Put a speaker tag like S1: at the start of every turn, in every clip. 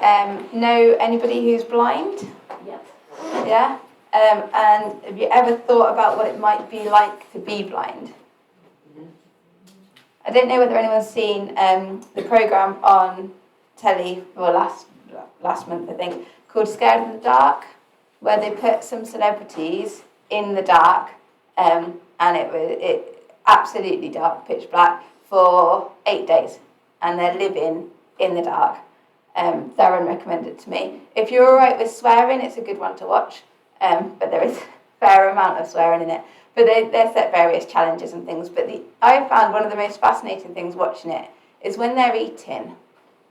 S1: know anybody who's blind?
S2: Yep.
S1: Yeah? And have you ever thought about what it might be like to be blind? I don't know whether anyone's seen the programme on telly for last month, I think, called Scared of the Dark, where they put some celebrities in the dark, and it absolutely dark, pitch black, for 8 days, and they're living in the dark. Darren recommended it to me. If you're all right with swearing, it's a good one to watch, but there is a fair amount of swearing in it. But they set various challenges and things. But I found one of the most fascinating things watching it is when they're eating,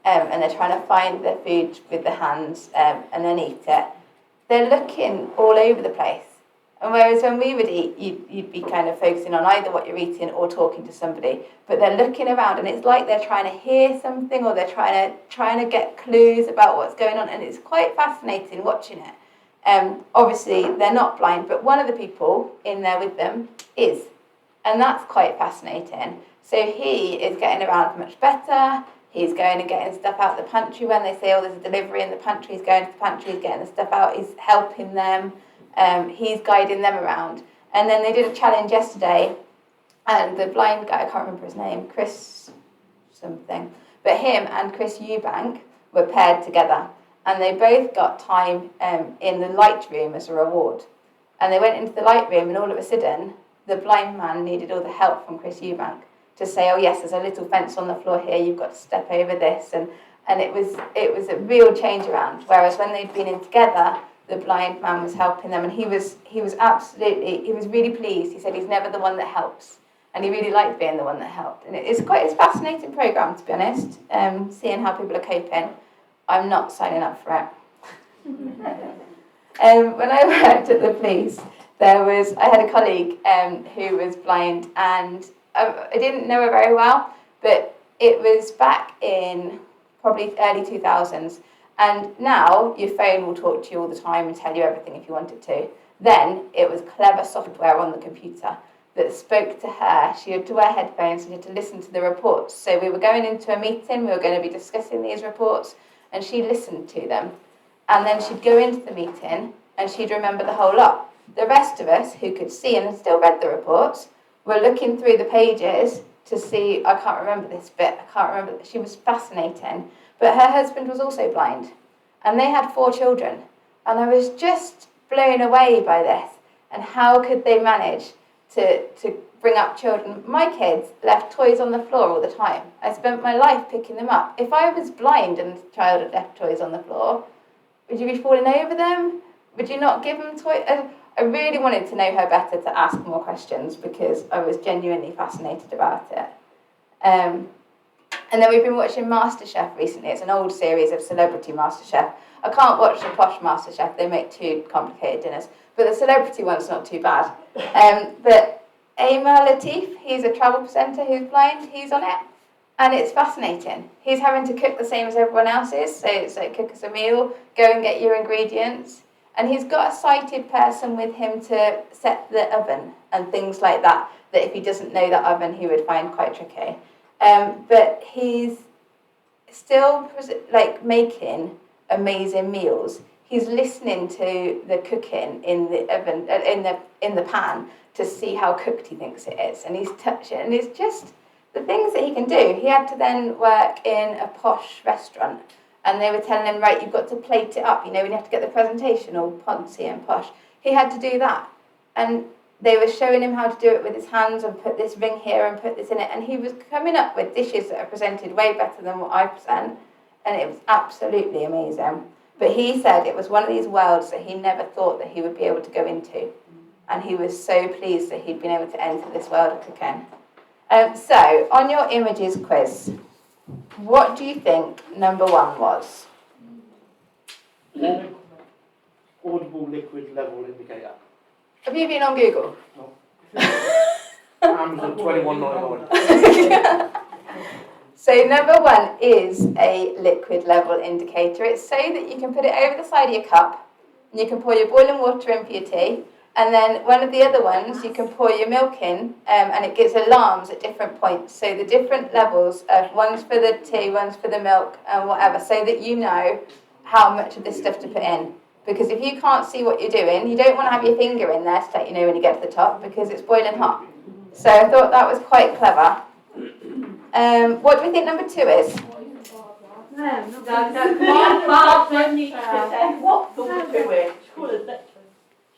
S1: and they're trying to find their food with their hands, and then eat it. They're looking all over the place. And whereas when we would eat, you'd be kind of focusing on either what you're eating or talking to somebody. But they're looking around, and it's like they're trying to hear something, or they're trying to get clues about what's going on. And it's quite fascinating watching it. Obviously, they're not blind, but one of the people in there with them is. And that's quite fascinating. So he is getting around much better. He's going and getting stuff out the pantry when they say, oh, there's a delivery in the pantry. He's going to the pantry, he's getting the stuff out, he's helping them. He's guiding them around. And then they did a challenge yesterday, and the blind guy, I can't remember his name, Chris something, but him and Chris Eubank were paired together. And they both got time in the light room as a reward. And they went into the light room, and all of a sudden, the blind man needed all the help from Chris Eubank to say, oh yes, there's a little fence on the floor here, you've got to step over this. And it was a real change around. Whereas when they'd been in together, the blind man was helping them, and he was really pleased. He said he's never the one that helps, and he really liked being the one that helped. And it's a fascinating programme, to be honest, seeing how people are coping. I'm not signing up for it. When I worked at the police, I had a colleague who was blind, and I didn't know her very well, but it was back in probably early 2000s, and now your phone will talk to you all the time and tell you everything if you wanted to. Then it was clever software on the computer that spoke to her. She had to wear headphones, and she had to listen to the reports. So we were going into a meeting, we were going to be discussing these reports, and she listened to them. And then she'd go into the meeting, and she'd remember the whole lot. The rest of us, who could see and had still read the reports, were looking through the pages to see, I can't remember this bit, she was fascinating. But her husband was also blind, and they had 4 children. And I was just blown away by this, and how could they manage to bring up children? My kids left toys on the floor all the time. I spent my life picking them up. If I was blind and the child had left toys on the floor, would you be falling over them? Would you not give them toys? I really wanted to know her better, to ask more questions, because I was genuinely fascinated about it. And then we've been watching MasterChef recently. It's an old series of Celebrity MasterChef. I can't watch the posh MasterChef. They make too complicated dinners. But the celebrity one's not too bad. But Amar Latif, he's a travel presenter who's blind. He's on it. And it's fascinating. He's having to cook the same as everyone else is. So it's like, cook us a meal, go and get your ingredients. And he's got a sighted person with him to set the oven and things like that if he doesn't know that oven, he would find quite tricky. But he's still making amazing meals. He's listening to the cooking in the oven, in the pan, to see how cooked he thinks it is, and he's touching. And it's just the things that he can do. He had to then work in a posh restaurant, and they were telling him, right, you've got to plate it up. You know, when you have to get the presentation all poncy and posh. He had to do that, and they were showing him how to do it with his hands, and put this ring here and put this in it, and he was coming up with dishes that are presented way better than what I present, and it was absolutely amazing. But he said it was one of these worlds that he never thought that he would be able to go into, and he was so pleased that he'd been able to enter this world of cooking. So, on your images quiz, what do you think number 1 was?
S3: Audible liquid level indicator.
S1: Have you been on Google?
S3: No. Amazon 21.99.
S1: So number 1 is a liquid level indicator. It's so that you can put it over the side of your cup, and you can pour your boiling water in for your tea, And then one of the other ones, you can pour your milk in, and it gives alarms at different points. So the different levels of one's for the tea, one's for the milk, and whatever, so that you know how much of this stuff to put in. Because if you can't see what you're doing, you don't want to have your finger in there to let you know when you get to the top, because it's boiling hot. So I thought that was quite clever. What do we think number 2 is?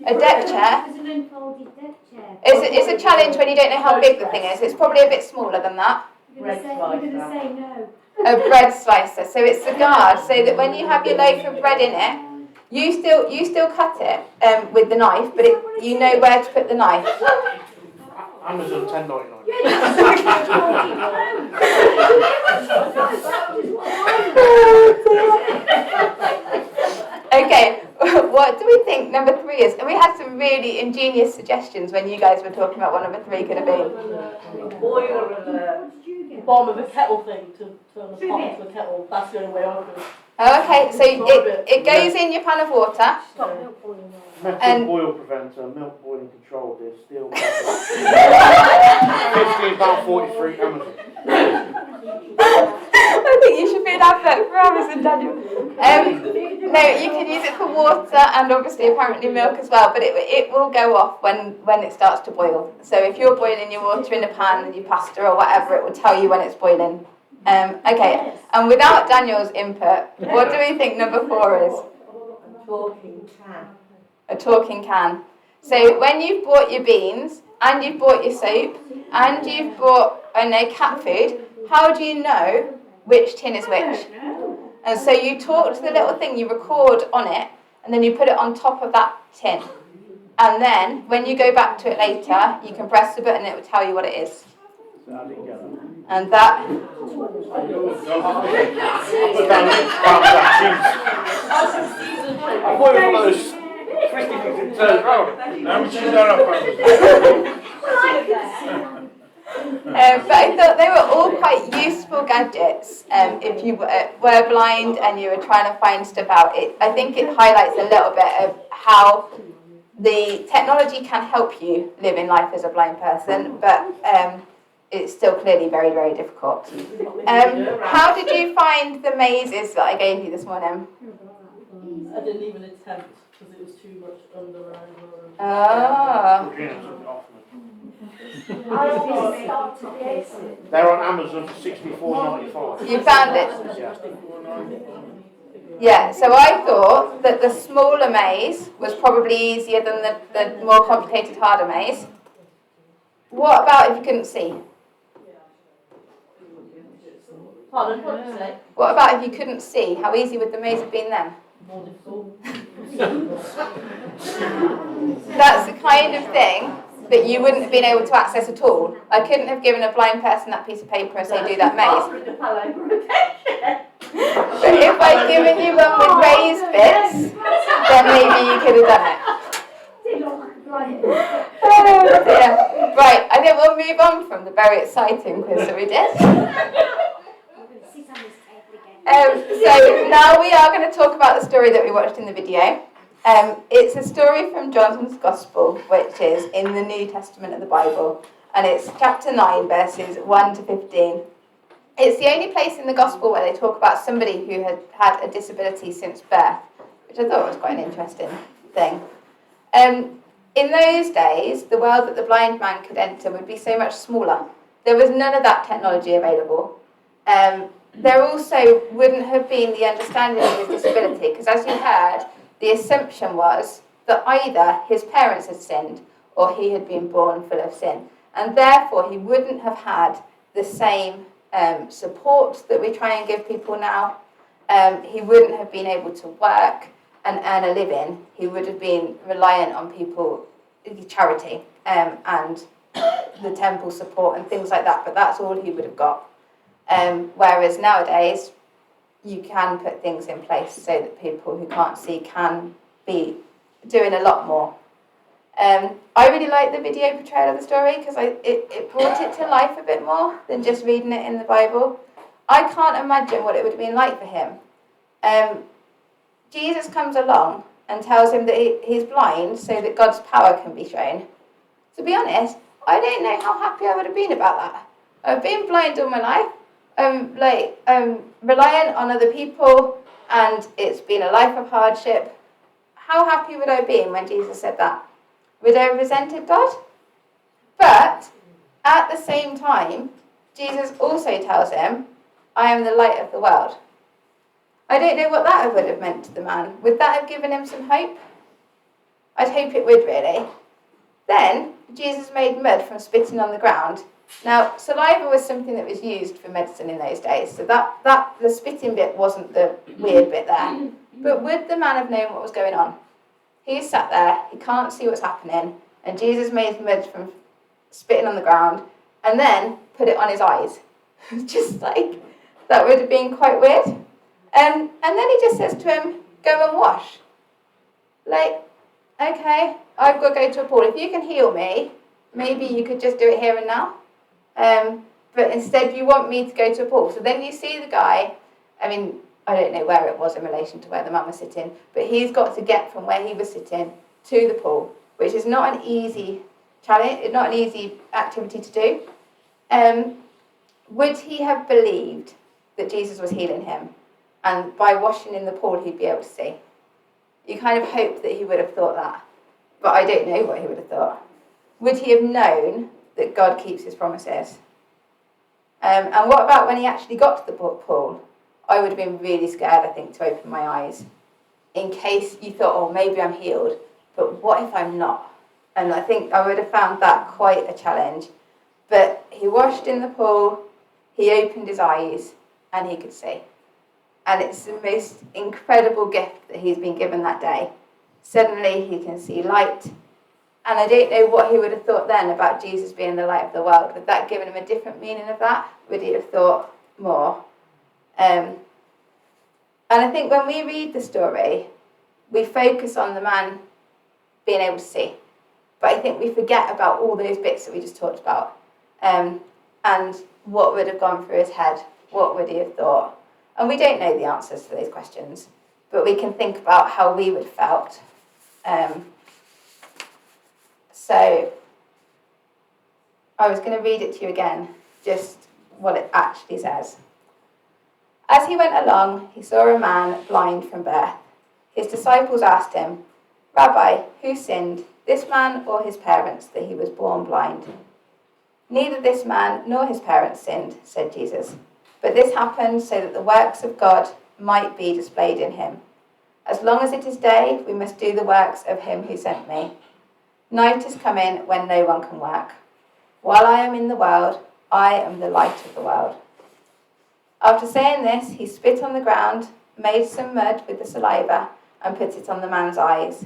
S1: A deck chair?
S2: It's an unfolded deck chair.
S1: It's a challenge when you don't know how big the thing is. It's probably a bit smaller than that.
S2: You're going to say no.
S1: A bread slicer. So it's the guard, so that when you have your loaf of bread in it, you still cut it with the knife, but you know where to put the knife.
S3: Amazon $10.99.
S1: Okay, what do we think number 3 is? And we had some really ingenious suggestions when you guys were talking about what number 3 could have been.
S4: Boiler alert. Bottom of a kettle thing to turn the pot into a kettle. That's the only way I could.
S1: Okay, so it goes in your pan of water.
S3: Metal boil preventer, milk boiling control dish, steel £15.43 Amazon.
S1: I think you should be an advert for Amazon, Daniel. No, you can use it for water and obviously apparently milk as well, but it will go off when it starts to boil. So if you're boiling your water in a pan and your pasta or whatever, it will tell you when it's boiling. Okay, and without Daniel's input, what do we think number 4 is?
S4: Talking can.
S1: A talking can. So when you've bought your beans and you've bought your soap and you've bought, cat food, how do you know which tin is which? And so you talk to the little thing, you record on it, and then you put it on top of that tin. And then when you go back to it later, you can press the button and it will tell you what it is. And that...
S3: I thought it was one of those twisty things that turns round.
S5: Now we choose that up.
S1: But I thought they were all quite useful gadgets if you were blind and you were trying to find stuff out. I think it highlights a little bit of how the technology can help you live in life as a blind person, but it's still clearly very, very difficult. How did you find the mazes that I gave you this morning?
S4: I didn't even attempt because it was too much under and over.
S1: Oh.
S3: They're on Amazon for $64.95.
S1: You found it?
S3: Yeah.
S1: Yeah, so I thought that the smaller maze was probably easier than the more complicated, harder maze. What about if you couldn't see?
S4: Pardon, what did you say?
S1: What about if you couldn't see? How easy would the maze have been then?
S4: More difficult.
S1: That's the kind of thing that you wouldn't have been able to access at all. I couldn't have given a blind person that piece of paper and say, do that maze. But if I'd given you one with raised bits, then maybe you could have done it. Oh dear. Right, I think we'll move on from the very exciting quiz that we did. So now we are going to talk about the story that we watched in the video. It's a story from John's Gospel, which is in the New Testament of the Bible, and it's chapter 9, verses 1 to 15. It's the only place in the Gospel where they talk about somebody who had had a disability since birth, which I thought was quite an interesting thing. In those days, the world that the blind man could enter would be so much smaller. There was none of that technology available. There also wouldn't have been the understanding of his disability, because as you heard, the assumption was that either his parents had sinned or he had been born full of sin. And therefore, he wouldn't have had the same support that we try and give people now. He wouldn't have been able to work and earn a living. He would have been reliant on people, charity, and the temple support and things like that. But that's all he would have got. Whereas nowadays, you can put things in place so that people who can't see can be doing a lot more. I really like the video portrayal of the story because it brought it to life a bit more than just reading it in the Bible. I can't imagine what it would have been like for him. Jesus comes along and tells him that he's blind so that God's power can be shown. To be honest, I don't know how happy I would have been about that. I've been blind all my life. I'm reliant on other people, and it's been a life of hardship. How happy would I have been when Jesus said that? Would I have resented God? But at the same time, Jesus also tells him, I am the light of the world. I don't know what that would have meant to the man. Would that have given him some hope? I'd hope it would, really. Then, Jesus made mud from spitting on the ground. Now, saliva was something that was used for medicine in those days, so the spitting bit wasn't the weird bit there. But would the man have known what was going on? He's sat there, he can't see what's happening, and Jesus made mud from spitting on the ground, and then put it on his eyes. Just like, that would have been quite weird. And then he just says to him, go and wash. Like, okay, I've got to go to a pool. If you can heal me, maybe you could just do it here and now. But instead you want me to go to a pool. So then you see the guy, I mean, I don't know where it was in relation to where the man was sitting, but he's got to get from where he was sitting to the pool, which is not an easy challenge, it's not an easy activity to do. Would he have believed that Jesus was healing him, and by washing in the pool he'd be able to see? You kind of hope that he would have thought that, but I don't know what he would have thought. Would he have known that God keeps his promises? And what about when he actually got to the pool? I would have been really scared, I think, to open my eyes, in case you thought, oh, maybe I'm healed, but what if I'm not? And I think I would have found that quite a challenge. But he washed in the pool, he opened his eyes, and he could see. And it's the most incredible gift that he's been given that day. Suddenly he can see light. And I don't know what he would have thought then about Jesus being the light of the world. Would that given him a different meaning of that? Would he have thought more? And I think when we read the story, we focus on the man being able to see. But I think we forget about all those bits that we just talked about. And what would have gone through his head? What would he have thought? And we don't know the answers to those questions, but we can think about how we would have felt. So I was going to read it to you again, just what it actually says. As he went along, he saw a man blind from birth. His disciples asked him, Rabbi, who sinned, this man or his parents, that he was born blind? Neither this man nor his parents sinned, said Jesus. But this happened so that the works of God might be displayed in him. As long as it is day, we must do the works of him who sent me. Night is coming when no one can work. While I am in the world, I am the light of the world. After saying this, he spit on the ground, made some mud with the saliva, and put it on the man's eyes.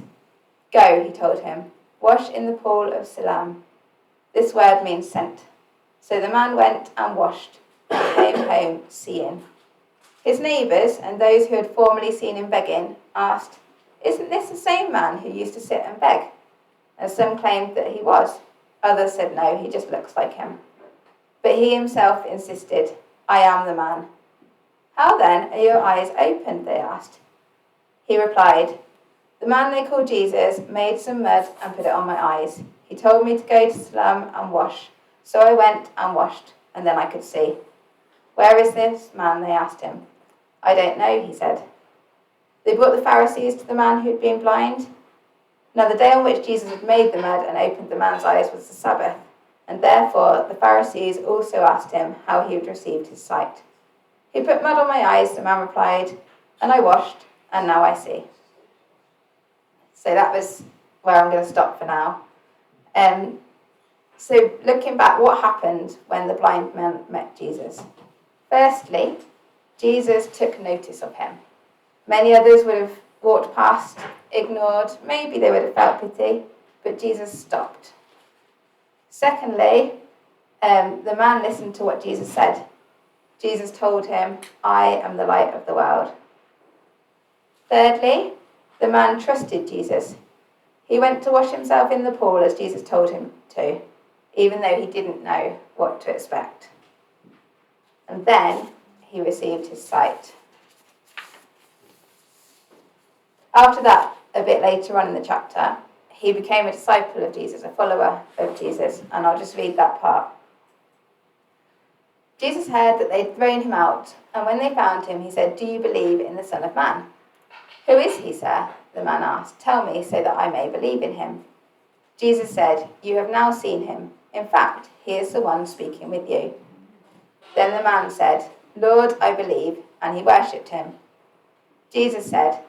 S1: Go, he told him, wash in the pool of Siloam. This word means sent. So the man went and washed, and came home seeing. His neighbours and those who had formerly seen him begging asked, Isn't this the same man who used to sit and beg? And some claimed that he was. Others said no, he just looks like him. But he himself insisted, I am the man. How then are your eyes opened? They asked. He replied, The man they call Jesus made some mud and put it on my eyes. He told me to go to Siloam and wash. So I went and washed, and then I could see. Where is this man? They asked him. I don't know, he said. They brought the Pharisees to the man who had been blind. Now the day on which Jesus had made the mud and opened the man's eyes was the Sabbath, and therefore the Pharisees also asked him how he had received his sight. He put mud on my eyes, the man replied, and I washed, and now I see. So that was where I'm going to stop for now. So looking back, what happened when the blind man met Jesus? Firstly, Jesus took notice of him. Many others would have walked past, ignored, maybe they would have felt pity, but Jesus stopped. Secondly, the man listened to what Jesus said. Jesus told him, I am the light of the world. Thirdly, the man trusted Jesus. He went to wash himself in the pool as Jesus told him to, even though he didn't know what to expect. And then he received his sight. After that, a bit later on in the chapter, he became a disciple of Jesus, a follower of Jesus. And I'll just read that part. Jesus heard that they'd thrown him out, and when they found him, he said, "Do you believe in the Son of Man?" "Who is he, sir?" the man asked. "Tell me so that I may believe in him." Jesus said, "You have now seen him. In fact, he is the one speaking with you." Then the man said, "Lord, I believe," and he worshipped him. Jesus said,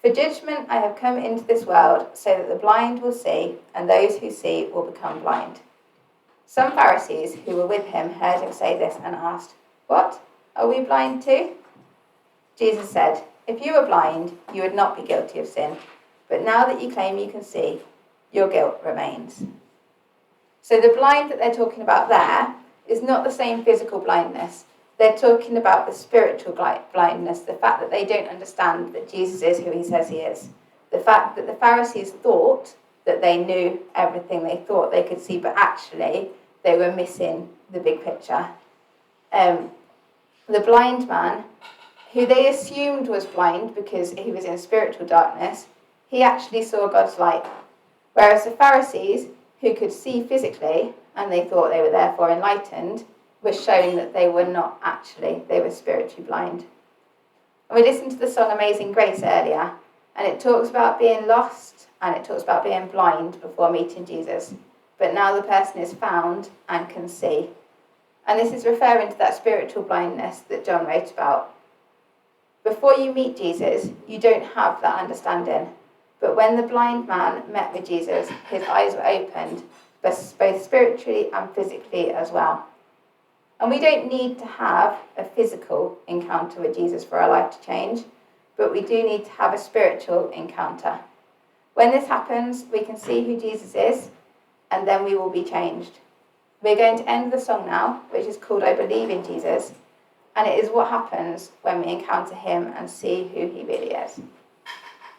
S1: "For judgment I have come into this world, so that the blind will see, and those who see will become blind." Some Pharisees who were with him heard him say this and asked, "What? Are we blind too?" Jesus said, "If you were blind, you would not be guilty of sin. But now that you claim you can see, your guilt remains." So the blind that they're talking about there is not the same physical blindness. They're talking about the spiritual blindness, the fact that they don't understand that Jesus is who he says he is. The fact that the Pharisees thought that they knew everything, they thought they could see, but actually they were missing the big picture. The blind man, who they assumed was blind because he was in spiritual darkness, he actually saw God's light. Whereas the Pharisees, who could see physically, and they thought they were therefore enlightened, were showing that they were not actually, they were spiritually blind. And we listened to the song Amazing Grace earlier, and it talks about being lost, and it talks about being blind before meeting Jesus. But now the person is found and can see. And this is referring to that spiritual blindness that John wrote about. Before you meet Jesus, you don't have that understanding. But when the blind man met with Jesus, his eyes were opened, both spiritually and physically as well. And we don't need to have a physical encounter with Jesus for our life to change, but we do need to have a spiritual encounter. When this happens, we can see who Jesus is, and then we will be changed. We're going to end the song now, which is called "I Believe in Jesus," and it is what happens when we encounter him and see who he really is.